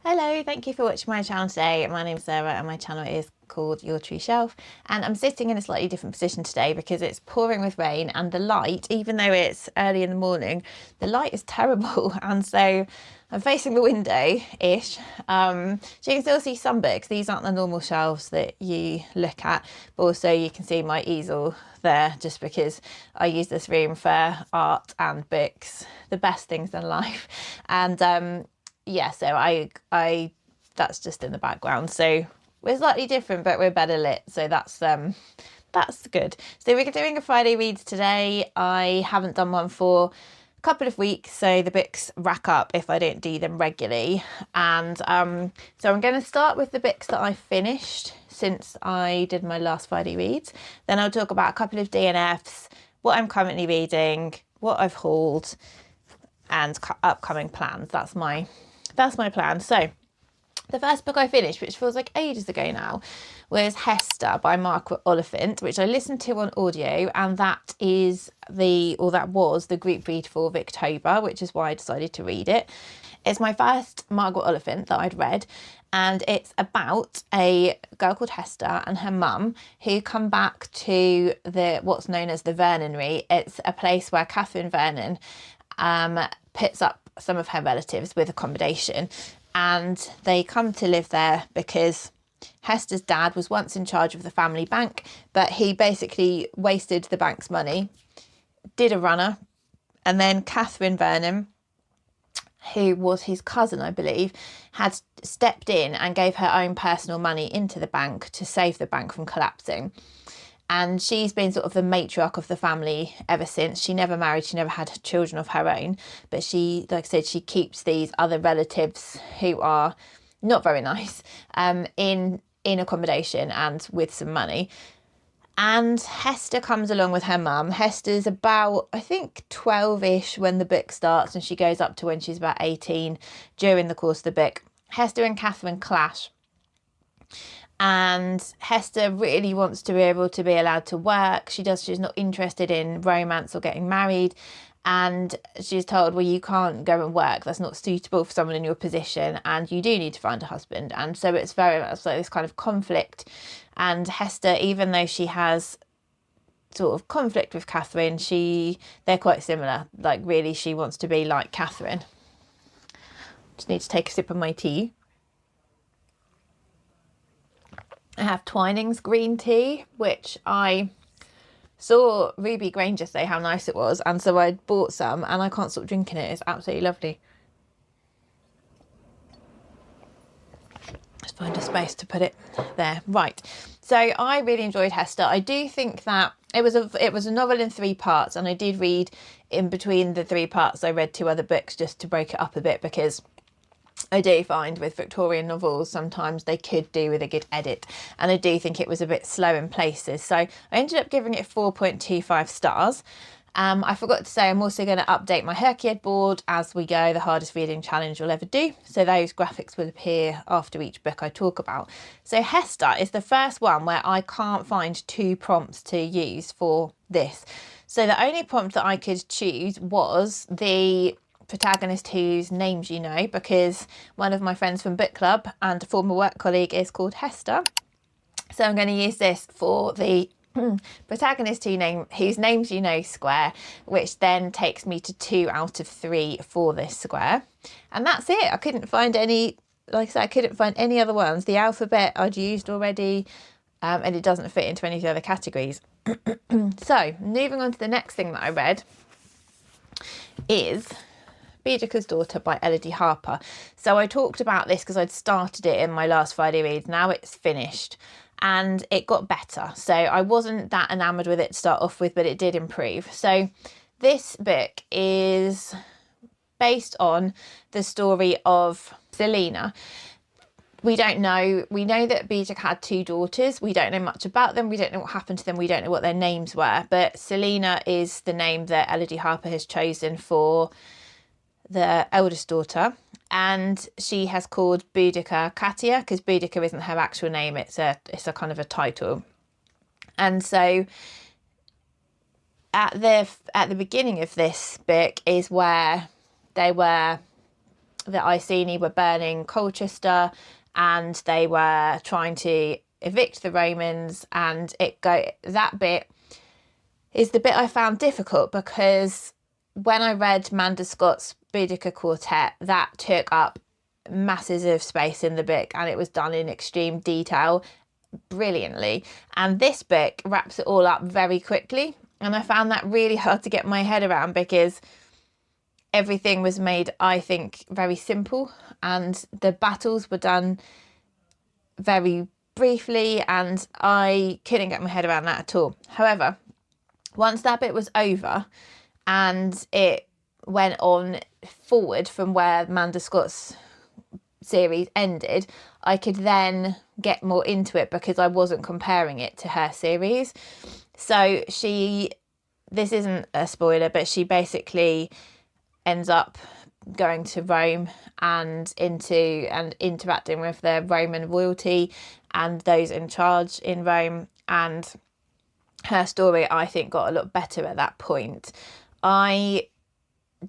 Hello, thank you for watching my channel today. My name's Sarah and my channel is called Your True Shelf, and I'm sitting in a slightly different position today because it's pouring with rain and the light, even though it's early in the morning, the light is terrible and so I'm facing the window-ish. So you can still see some books. These aren't the normal shelves that you look at, but also you can see my easel there just because I use this room for art and books, the best things in life. And yeah, so I that's just in the background. So we're slightly different, but we're better lit. So that's good. So we're doing a Friday reads today. I haven't done one for a couple of weeks, so the books rack up if I don't do them regularly. And so I'm going to start with the books that I finished since I did my last Friday reads. Then I'll talk about a couple of DNFs, what I'm currently reading, what I've hauled, and upcoming plans. That's my plan. So the first book I finished, which feels like ages ago now, was Hester by Margaret Oliphant, which I listened to on audio, and that was the group read for Victober, which is why I decided to read it. It's my first Margaret Oliphant that I'd read, and it's about a girl called Hester and her mum who come back to what's known as the Vernonry. It's a place where Catherine Vernon puts up some of her relatives with accommodation, and they come to live there because Hester's dad was once in charge of the family bank, but he basically wasted the bank's money, did a runner, and then Catherine Vernon, who was his cousin, I believe, had stepped in and gave her own personal money into the bank to save the bank from collapsing. And she's been sort of the matriarch of the family ever since. She never married, she never had children of her own. But she, like I said, she keeps these other relatives who are not very nice in accommodation and with some money. And Hester comes along with her mum. Hester's about, I think, 12-ish when the book starts, and she goes up to when she's about 18 during the course of the book. Hester and Catherine clash. And Hester really wants to be able to be allowed to work. She's not interested in romance or getting married. And she's told, well, you can't go and work. That's not suitable for someone in your position. And you do need to find a husband. And so it's very much like this kind of conflict. And Hester, even though she has sort of conflict with Catherine, they're quite similar. Like, really, she wants to be like Catherine. Just need to take a sip of my tea. I have Twining's green tea, which I saw Ruby Granger say how nice it was, and so I bought some, and I can't stop drinking it. It's absolutely lovely. Let's find a space to put it there. Right. So I really enjoyed Hester. I do think that it was a novel in 3 parts, and I did read in between the 3 parts. I read 2 other books just to break it up a bit, because I do find with Victorian novels sometimes they could do with a good edit, and I do think it was a bit slow in places. So I ended up giving it 4.25 stars. I forgot to say I'm also going to update my HRCYED board as we go, the hardest reading challenge we'll ever do. So those graphics will appear after each book I talk about. So Hester is the first one where I can't find 2 prompts to use for this. So the only prompt that I could choose was the protagonist whose names you know, because one of my friends from book club and a former work colleague is called Hester. So I'm going to use this for the protagonist whose names you know square, which then takes me to 2 out of 3 for this square. And that's it. I couldn't find any, like I said, I couldn't find any other ones. The alphabet I'd used already, and it doesn't fit into any of the other categories. So moving on to the next thing that I read is Boudicca's Daughter by Elodie Harper. So I talked about this because I'd started it in my last Friday read. Now it's finished and it got better. So I wasn't that enamoured with it to start off with, but it did improve. So this book is based on the story of Selina. We don't know. We know that Boudicca had 2 daughters. We don't know much about them. We don't know what happened to them. We don't know what their names were. But Selina is the name that Elodie Harper has chosen for the eldest daughter, and she has called Boudica Katia because Boudica isn't her actual name. It's a kind of a title. And so at the beginning of this book is where they were the Iceni were burning Colchester and they were trying to evict the Romans, and that bit is the bit I found difficult, because when I read Manda Scott's Boudica Quartet, that took up masses of space in the book and it was done in extreme detail brilliantly, and this book wraps it all up very quickly, and I found that really hard to get my head around because everything was made, I think, very simple, and the battles were done very briefly, and I couldn't get my head around that at all. However, once that bit was over and it went on forward from where Manda Scott's series ended, I could then get more into it because I wasn't comparing it to her series. So this isn't a spoiler, but she basically ends up going to Rome and interacting with the Roman royalty and those in charge in Rome, and her story, I think, got a lot better at that point. I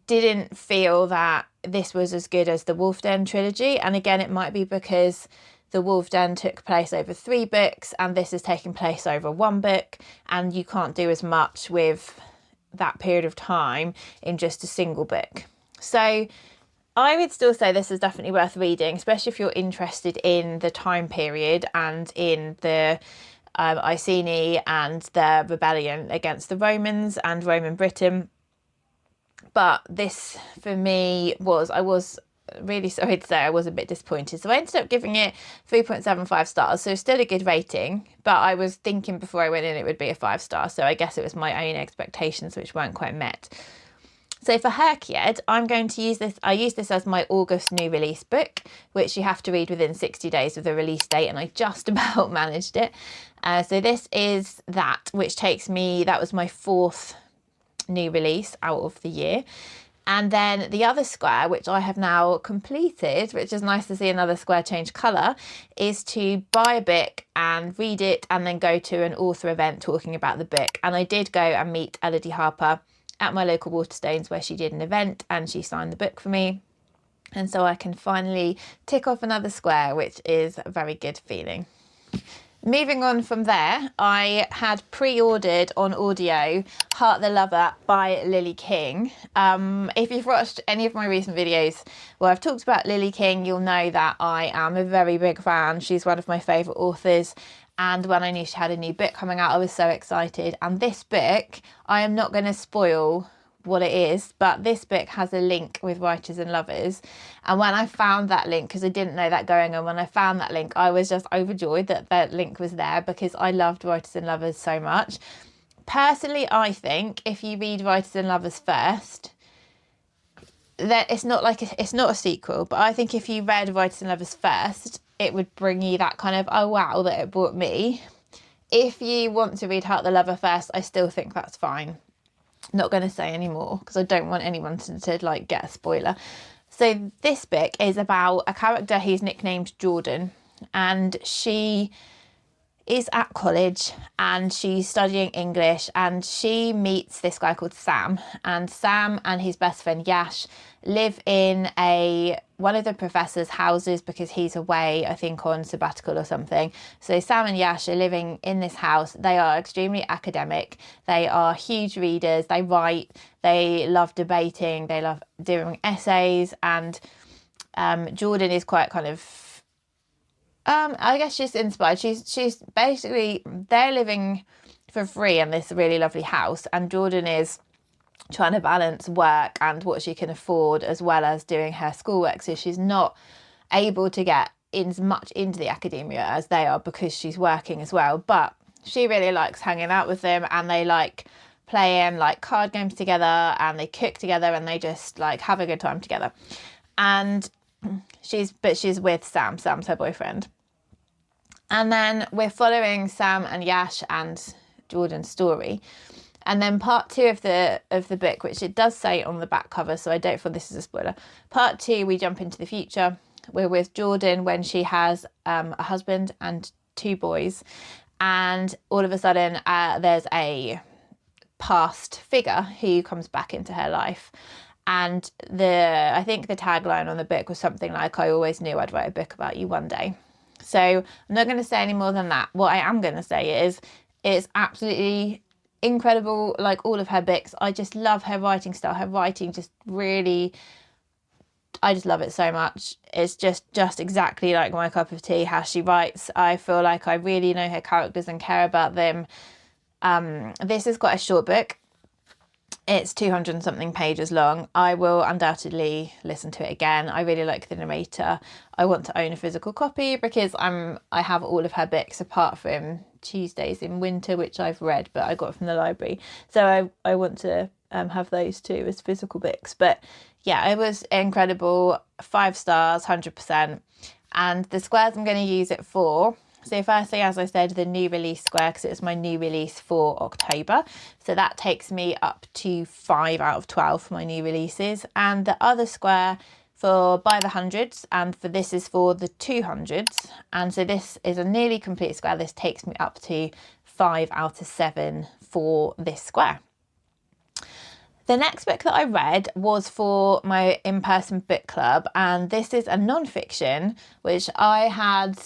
didn't feel that this was as good as the Wolf Den trilogy, and again, it might be because the Wolf Den took place over 3 books and this is taking place over 1 book, and you can't do as much with that period of time in just a single book. So I would still say this is definitely worth reading, especially if you're interested in the time period and in the Iceni and the rebellion against the Romans and Roman Britain. But this, for me, I was really sorry to say I was a bit disappointed. So I ended up giving it 3.75 stars. So still a good rating. But I was thinking before I went in it would be a 5-star. So I guess it was my own expectations which weren't quite met. So for HRCYED, I'm going to use this. I use this as my August new release book, which you have to read within 60 days of the release date, and I just about managed it. So this is that, which takes me, that was my 4th new release out of the year. And then the other square, which I have now completed, which is nice to see another square change colour, is to buy a book and read it and then go to an author event talking about the book. And I did go and meet Elodie Harper at my local Waterstones, where she did an event and she signed the book for me. And so I can finally tick off another square, which is a very good feeling. Moving on from there, I had pre-ordered on audio Heart the Lover by Lily King. If you've watched any of my recent videos where I've talked about Lily King, you'll know that I am a very big fan. She's one of my favourite authors. And when I knew she had a new book coming out, I was so excited. And this book, I am not going to spoil what it is, but this book has a link with Writers and Lovers. And when I found that link, because I didn't know that going on, when I found that link, I was just overjoyed that that link was there, because I loved Writers and Lovers so much. Personally, I think if you read Writers and Lovers first, that it's not a sequel, but I think if you read Writers and Lovers first, it would bring you that kind of, oh wow, that it brought me. If you want to read Heart the Lover first, I still think that's fine. Not going to say any more because I don't want anyone to like get a spoiler. So this book is about a character who's nicknamed Jordan, and she is at college and she's studying English, and she meets this guy called Sam, and Sam and his best friend Yash live in one of the professor's houses because he's away, I think, on sabbatical or something. So Sam and Yash are living in this house. They are extremely academic. They are huge readers. They write. They love debating. They love doing essays. And Jordan is quite kind of, I guess she's inspired. She's basically, they're living for free in this really lovely house, and Jordan is trying to balance work and what she can afford as well as doing her schoolwork. So she's not able to get as much into the academia as they are because she's working as well. But she really likes hanging out with them, and they like playing like card games together, and they cook together, and they just like have a good time together. And she's with Sam. Sam's her boyfriend. And then we're following Sam and Yash and Jordan's story. And then part 2 of the book, which it does say on the back cover, so I don't feel this is a spoiler. Part 2, we jump into the future. We're with Jordan when she has a husband and 2 boys. And all of a sudden, there's a past figure who comes back into her life. And I think the tagline on the book was something like, I always knew I'd write a book about you one day. So I'm not going to say any more than that. What I am going to say is it's absolutely incredible, like all of her books. I just love her writing style. Her writing just really, I just love it so much. It's just exactly like my cup of tea, how she writes. I feel like I really know her characters and care about them. This is quite a short book. It's 200 and something pages long. I will undoubtedly listen to it again. I really like the narrator. I want to own a physical copy because I have all of her books apart from Tuesdays in Winter, which I've read, but I got from the library. So I want to have those too as physical books. But yeah, it was incredible. 5 stars, 100%. And the squares I'm going to use it for. So firstly, as I said, the new release square, because it was my new release for October. So that takes me up to 5 out of 12 for my new releases. And the other square for by the hundreds, and for this is for the 200s. And so this is a nearly complete square. This takes me up to 5 out of 7 for this square. The next book that I read was for my in-person book club, and this is a non-fiction, which I had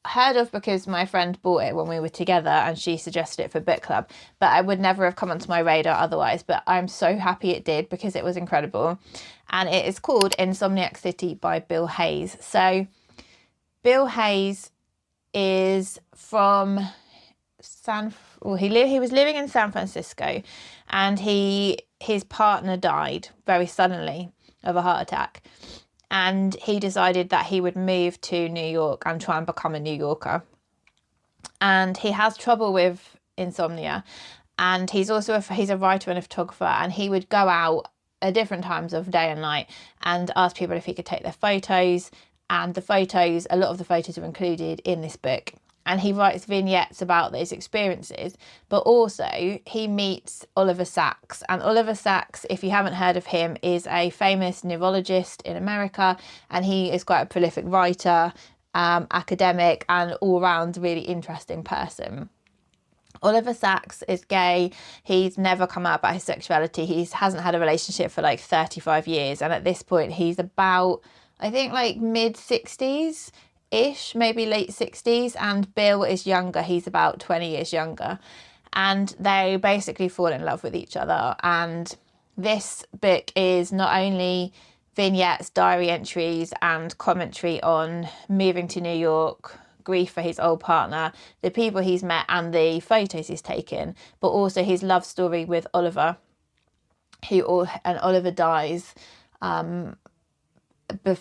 heard of because my friend bought it when we were together and she suggested it for book club, but I would never have come onto my radar otherwise. But I'm so happy it did because it was incredible, and it is called Insomniac City by Bill Hayes. So Bill Hayes is from he was living in San Francisco, and his partner died very suddenly of a heart attack. And he decided that he would move to New York and try and become a New Yorker. And he has trouble with insomnia. And he's a writer and a photographer. And he would go out at different times of day and night and ask people if he could take their photos. And a lot of the photos are included in this book. And he writes vignettes about those experiences. But also he meets Oliver Sacks. And Oliver Sacks, if you haven't heard of him, is a famous neurologist in America. And he is quite a prolific writer, academic, and all-round really interesting person. Oliver Sacks is gay. He's never come out about his sexuality. He hasn't had a relationship for like 35 years. And at this point, he's about, I think, like mid-60s. Ish, maybe late 60s, and Bill is younger. He's about 20 years younger, and they basically fall in love with each other. And this book is not only vignettes, diary entries, and commentary on moving to New York, grief for his old partner, the people he's met, and the photos he's taken, but also his love story with Oliver, and Oliver dies.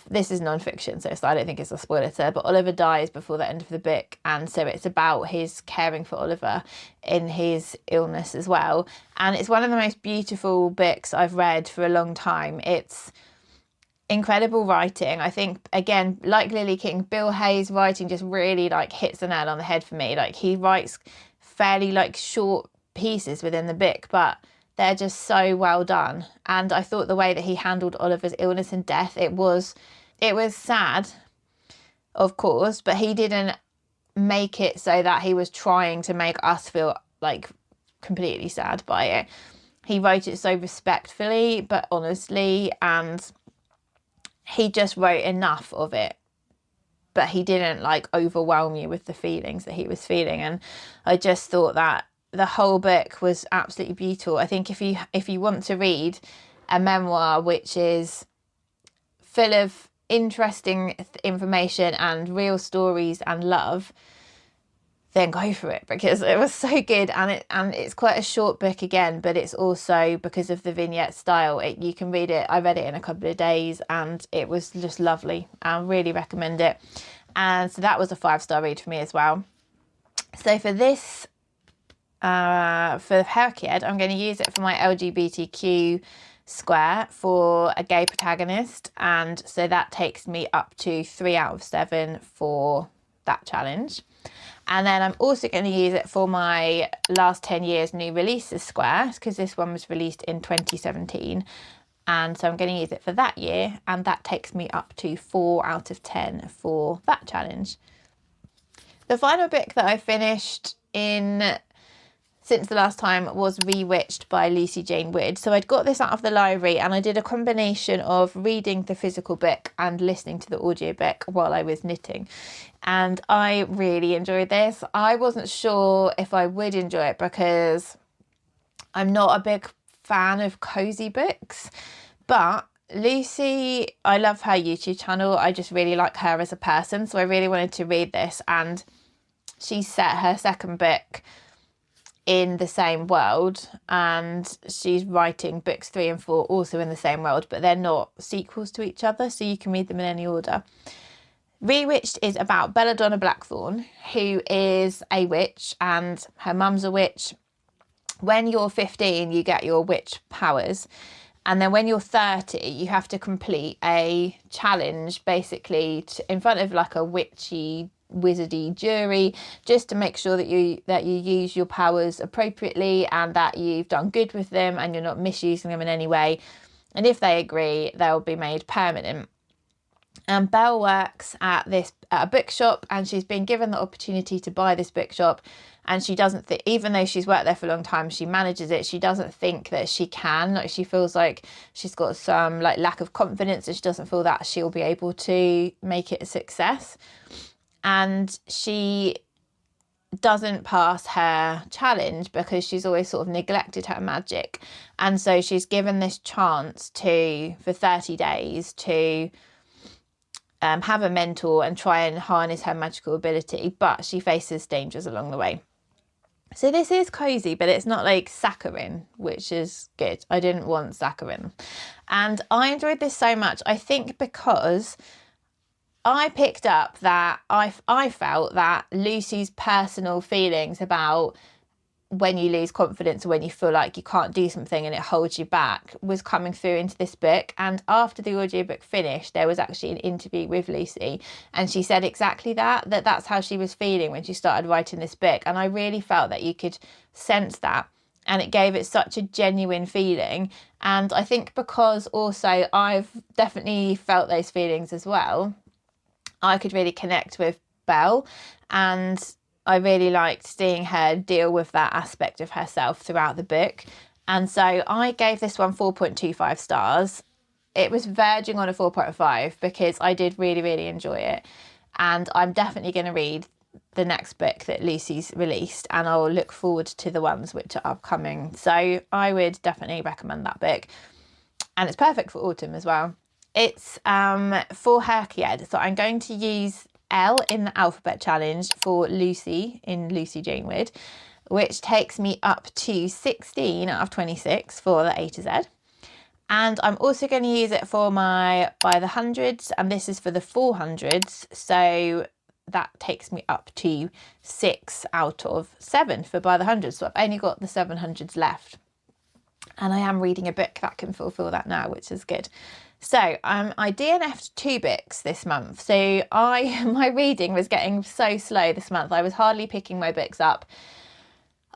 This is non-fiction, so I don't think it's a spoiler there, but Oliver dies before the end of the book, and so it's about his caring for Oliver in his illness as well. And it's one of the most beautiful books I've read for a long time. It's incredible writing. I think, again, like Lily King, Bill Hayes' writing just really like hits the nail on the head for me. Like, he writes fairly like short pieces within the book, but they're just so well done. And I thought the way that he handled Oliver's illness and death, it was sad, of course, but he didn't make it so that he was trying to make us feel like completely sad by it. He wrote it so respectfully but honestly, and he just wrote enough of it, but he didn't like overwhelm you with the feelings that he was feeling. And I just thought that the whole book was absolutely beautiful. I think if you want to read a memoir which is full of interesting information and real stories and love, then go for it, because it was so good. And it's quite a short book again, but it's also, because of the vignette style, you can read it. I read it in a couple of days and it was just lovely. I really recommend it. And so that was a 5-star read for me as well. So for this for HRCYED, I'm going to use it for my LGBTQ square for a gay protagonist, and so that takes me up to 3 out of 7 for that challenge. And then I'm also going to use it for my last 10 years new releases square, because this one was released in 2017, and so I'm going to use it for that year, and that takes me up to 4 out of 10 for that challenge. The final book that I finished in since the last time was Rewitched by Lucy Jane Wood. So I'd got this out of the library and I did a combination of reading the physical book and listening to the audiobook while I was knitting. And I really enjoyed this. I wasn't sure if I would enjoy it because I'm not a big fan of cozy books, but Lucy, I love her YouTube channel. I just really like her as a person. So I really wanted to read this, and she set her second book in the same world, and she's writing books 3 and 4 also in the same world, but they're not sequels to each other, so you can read them in any order. Rewitched is about Belladonna Blackthorn, who is a witch and her mum's a witch. When you're 15, you get your witch powers, and then when you're 30, you have to complete a challenge, basically in front of like a witchy wizardy jury, just to make sure that you use your powers appropriately and that you've done good with them and you're not misusing them in any way. And if they agree, they'll be made permanent. And Belle works at a bookshop, and she's been given the opportunity to buy this bookshop, and she doesn't think, even though she's worked there for a long time, she manages it, she doesn't think that she can. Like, she feels like she's got some like lack of confidence, and she doesn't feel that she'll be able to make it a success. And she doesn't pass her challenge because she's always sort of neglected her magic. And so she's given this chance for 30 days to have a mentor and try and harness her magical ability, but she faces dangers along the way. So this is cozy, but it's not like saccharine, which is good. I didn't want saccharine. And I enjoyed this so much, I think because I picked up that I felt that Lucy's personal feelings about when you lose confidence or when you feel like you can't do something and it holds you back was coming through into this book. And after the audiobook finished, there was actually an interview with Lucy, and she said exactly that's how she was feeling when she started writing this book. And I really felt that you could sense that, and it gave it such a genuine feeling. And I think because also I've definitely felt those feelings as well, I could really connect with Belle, and I really liked seeing her deal with that aspect of herself throughout the book. And so I gave this one 4.25 stars. It was verging on a 4.5 because I did really, really enjoy it. And I'm definitely going to read the next book that Lucy's released, and I'll look forward to the ones which are upcoming. So I would definitely recommend that book. And it's perfect for autumn as well. It's for HRCYED. So I'm going to use L in the alphabet challenge for Lucy in Lucy Jane Wood, which takes me up to 16 out of 26 for the A to Z. And I'm also going to use it for my by the hundreds, and this is for the 400s. So that takes me up to 6 out of 7 for by the hundreds. So I've only got the 700s left. And I am reading a book that can fulfill that now, which is good. So I DNF'd 2 books this month. So my reading was getting so slow this month. I was hardly picking my books up.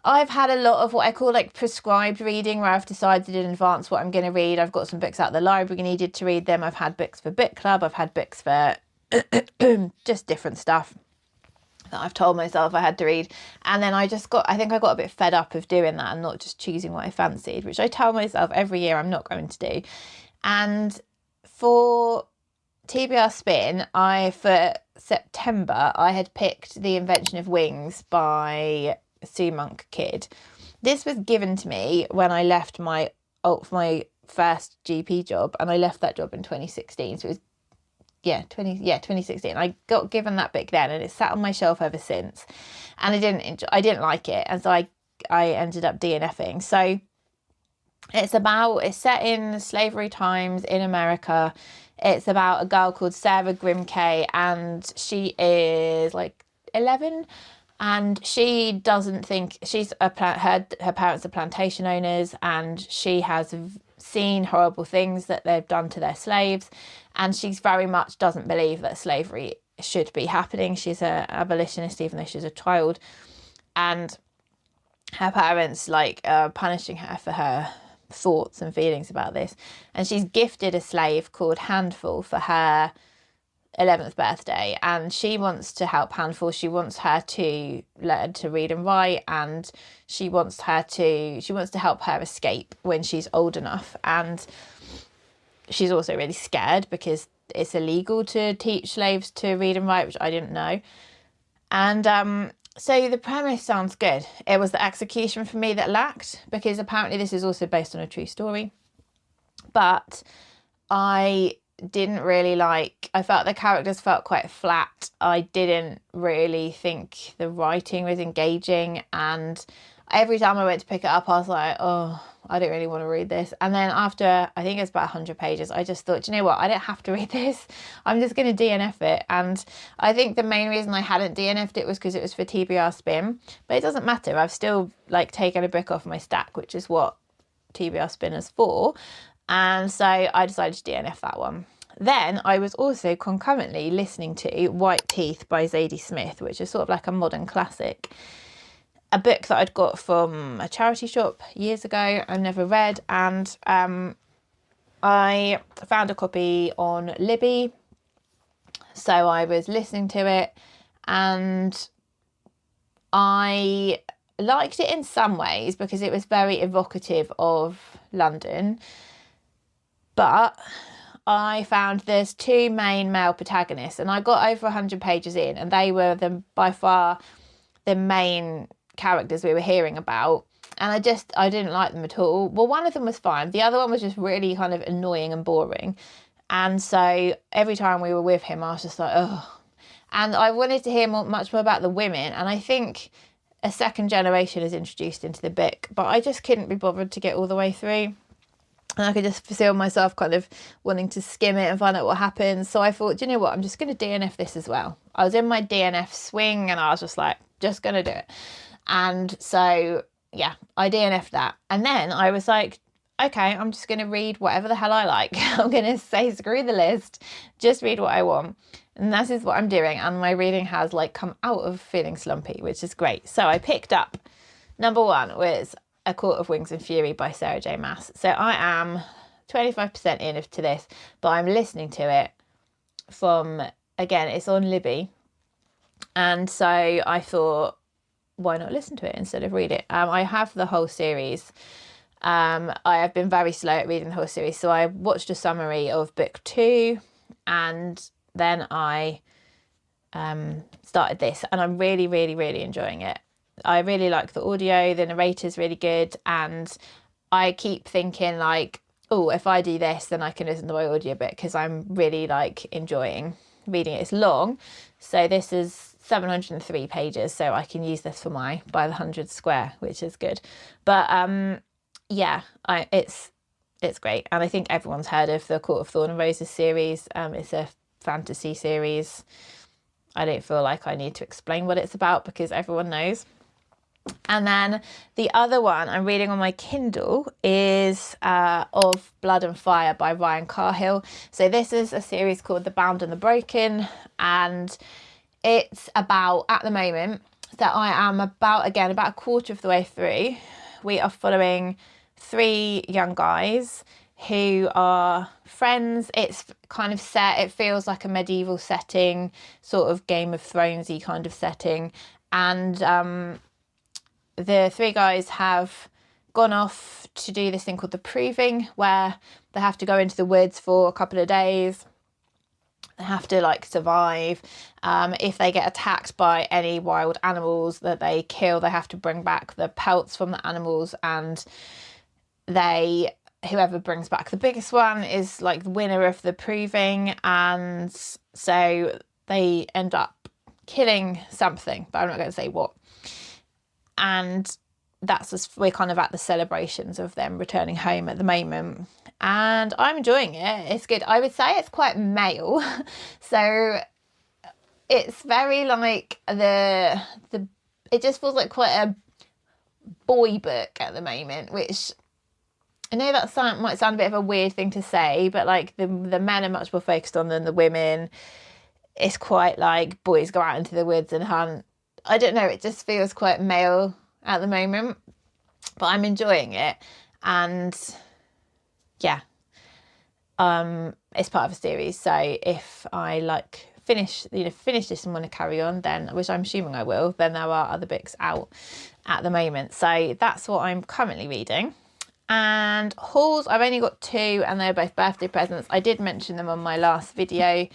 I've had a lot of what I call like prescribed reading, where I've decided in advance what I'm going to read. I've got some books out of the library, needed to read them. I've had books for book club. I've had books for just different stuff that I've told myself I had to read. And then I think I got a bit fed up of doing that and not just choosing what I fancied, which I tell myself every year I'm not going to do. And for TBR Spin, for September, I had picked The Invention of Wings by Sue Monk Kidd. This was given to me when I left my first GP job, and I left that job in 2016. So it was 2016. I got given that book then, and it's sat on my shelf ever since. And I didn't like it, and so I ended up DNFing. So it's set in slavery times in America. It's about a girl called Sarah Grimke, and she is like 11, and she doesn't think her parents are plantation owners, and she has seen horrible things that they've done to their slaves, and she's very much doesn't believe that slavery should be happening. She's an abolitionist even though she's a child, and her parents are punishing her for her thoughts and feelings about this. And she's gifted a slave called Handful for her 11th birthday, and she wants to help Handful. She wants her to learn to read and write, and she wants to help her escape when she's old enough. And she's also really scared because it's illegal to teach slaves to read and write, which I didn't know. And so the premise sounds good. It was the execution for me that lacked, because apparently this is also based on a true story. But I didn't really I felt the characters felt quite flat. I didn't really think the writing was engaging, and every time I went to pick it up I was like, oh, I don't really want to read this. And then after, I think it's about 100 pages, I just thought, you know what, I don't have to read this. I'm just going to DNF it. And I think the main reason I hadn't DNF'd it was because it was for TBR Spin, but it doesn't matter. I've still taken a book off my stack, which is what TBR Spin is for. And so I decided to DNF that one. Then I was also concurrently listening to White Teeth by Zadie Smith, which is sort of like a modern classic. A book that I'd got from a charity shop years ago, I've never read. And I found a copy on Libby. So I was listening to it, and I liked it in some ways because it was very evocative of London. But I found there's two main male protagonists, and I got over 100 pages in, and they were by far the main characters we were hearing about, and I didn't like them at all. Well, one of them was fine. The other one was just really kind of annoying and boring. And so every time we were with him, I was just like, oh. And I wanted to hear much more about the women, and I think a second generation is introduced into the book, but I just couldn't be bothered to get all the way through. And I could just feel myself kind of wanting to skim it and find out what happens. So I thought, you know what, I'm just going to DNF this as well. I was in my DNF swing, and I was just like, just going to do it. And so, yeah, I DNF'd that. And then I was like, okay, I'm just going to read whatever the hell I like. I'm going to say, screw the list, just read what I want. And this is what I'm doing. And my reading has come out of feeling slumpy, which is great. So I picked up, number one was A Court of Wings and Fury by Sarah J. Maas. So I am 25% into this, but I'm listening to it from, again, it's on Libby. And so I thought, why not listen to it instead of read it? I have the whole series. I have been very slow at reading the whole series. So I watched a summary of book 2, and then I started this, and I'm really, really, really enjoying it. I really like the audio, the narrator's really good, and I keep thinking oh, if I do this, then I can listen to my audiobook, because I'm really enjoying reading it. It's long, so this is 703 pages, so I can use this for my by the 100 square, which is good. But yeah, it's great, and I think everyone's heard of the Court of Thorn and Roses series. It's a fantasy series. I don't feel like I need to explain what it's about because everyone knows. And then the other one I'm reading on my Kindle is Of Blood and Fire by Ryan Carhill. So this is a series called The Bound and the Broken, and it's about, at the moment, that I am about a quarter of the way through. We are following 3 young guys who are friends. It's kind of set, it feels like a medieval setting, sort of Game of Thronesy kind of setting. And the 3 guys have gone off to do this thing called the Proving, where they have to go into the woods for a couple of days. They have to survive. If they get attacked by any wild animals that they kill, they have to bring back the pelts from the animals, and whoever brings back the biggest one is the winner of the Proving. And so they end up killing something, but I'm not going to say what. And we're kind of at the celebrations of them returning home at the moment, and I'm enjoying it. It's good. I would say it's quite male, so it's very it just feels like quite a boy book at the moment, which I know that might sound a bit of a weird thing to say, but the men are much more focused on than the women. It's quite boys go out into the woods and hunt. I don't know, it just feels quite male at the moment, but I'm enjoying it. And yeah, it's part of a series. So if I finish this and want to carry on, then, which I'm assuming I will, then there are other books out at the moment. So that's what I'm currently reading. And hauls, I've only got 2, and they're both birthday presents. I did mention them on my last video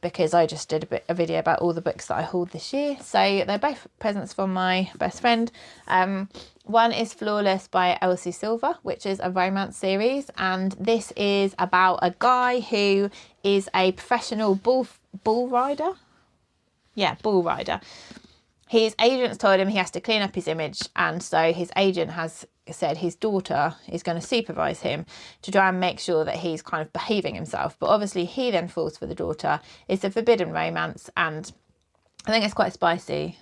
because I just did a video about all the books that I hauled this year. So they're both presents from my best friend. One is Flawless by Elsie Silver, which is a romance series, and this is about a guy who is a professional bull rider. Yeah, bull rider. His agent's told him he has to clean up his image, and so his agent has said his daughter is going to supervise him to try and make sure that he's kind of behaving himself. But obviously he then falls for the daughter. It's a forbidden romance, and I think it's quite spicy,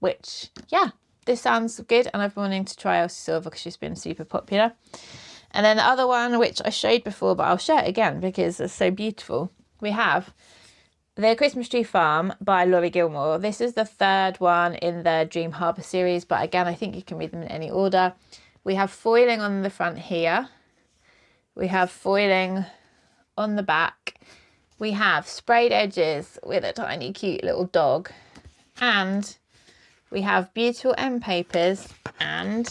which, yeah, this sounds good, and I've been wanting to try Elsie Silver because she's been super popular. And then the other one, which I showed before, but I'll show it again because it's so beautiful, we have The Christmas Tree Farm by Laurie Gilmore. This is the 3rd one in the Dream Harbour series, but again, I think you can read them in any order. We have foiling on the front here. We have foiling on the back. We have sprayed edges with a tiny cute little dog. And we have beautiful end papers, and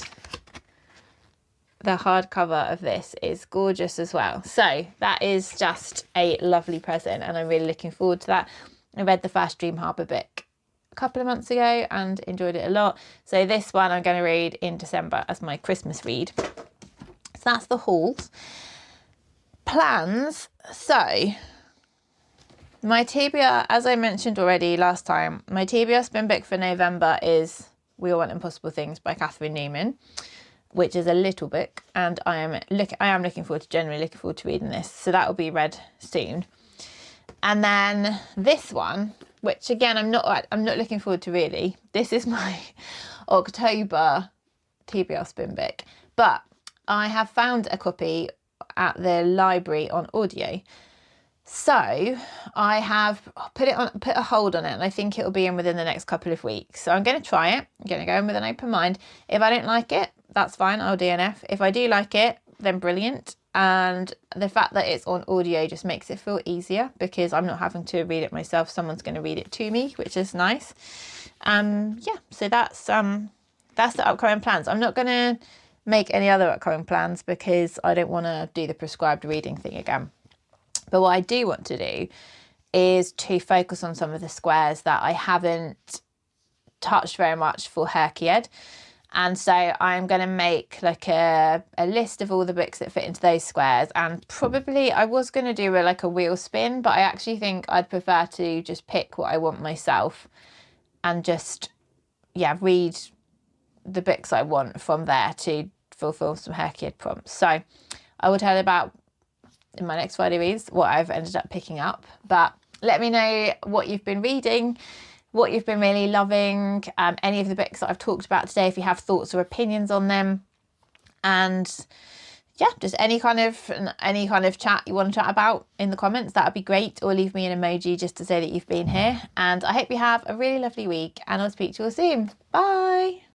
the hardcover of this is gorgeous as well. So that is just a lovely present, and I'm really looking forward to that. I read the first Dream Harbour book a couple of months ago and enjoyed it a lot. So this one I'm going to read in December as my Christmas read. So that's the hauls. Plans. So my TBR, as I mentioned already last time, my TBR spin book for November is We All Want Impossible Things by Catherine Newman, which is a little book, and I am generally looking forward to reading this. So that will be read soon. And then this one, which again I'm not looking forward to really. This is my October TBR spin book, but I have found a copy at the library on audio. So I have put a hold on it, and I think it will be in within the next couple of weeks. So I'm going to try it. I'm going to go in with an open mind. If I don't like it, that's fine, I'll DNF. If I do like it, then brilliant. And the fact that it's on audio just makes it feel easier because I'm not having to read it myself. Someone's going to read it to me, which is nice. Yeah, so that's the upcoming plans. I'm not going to make any other upcoming plans because I don't want to do the prescribed reading thing again. But what I do want to do is to focus on some of the squares that I haven't touched very much for HRCYED. And so I'm going to make like a list of all the books that fit into those squares. And probably I was going to do a wheel spin, but I actually think I'd prefer to just pick what I want myself and just, yeah, read the books I want from there to fulfill some HRCYED prompts. So I will tell you about in my next Friday reads what I've ended up picking up. But let me know what you've been reading, what you've been really loving, any of the books that I've talked about today, if you have thoughts or opinions on them. And yeah, just any kind of chat you want to chat about in the comments, that would be great. Or leave me an emoji just to say that you've been here. And I hope you have a really lovely week, and I'll speak to you all soon. Bye.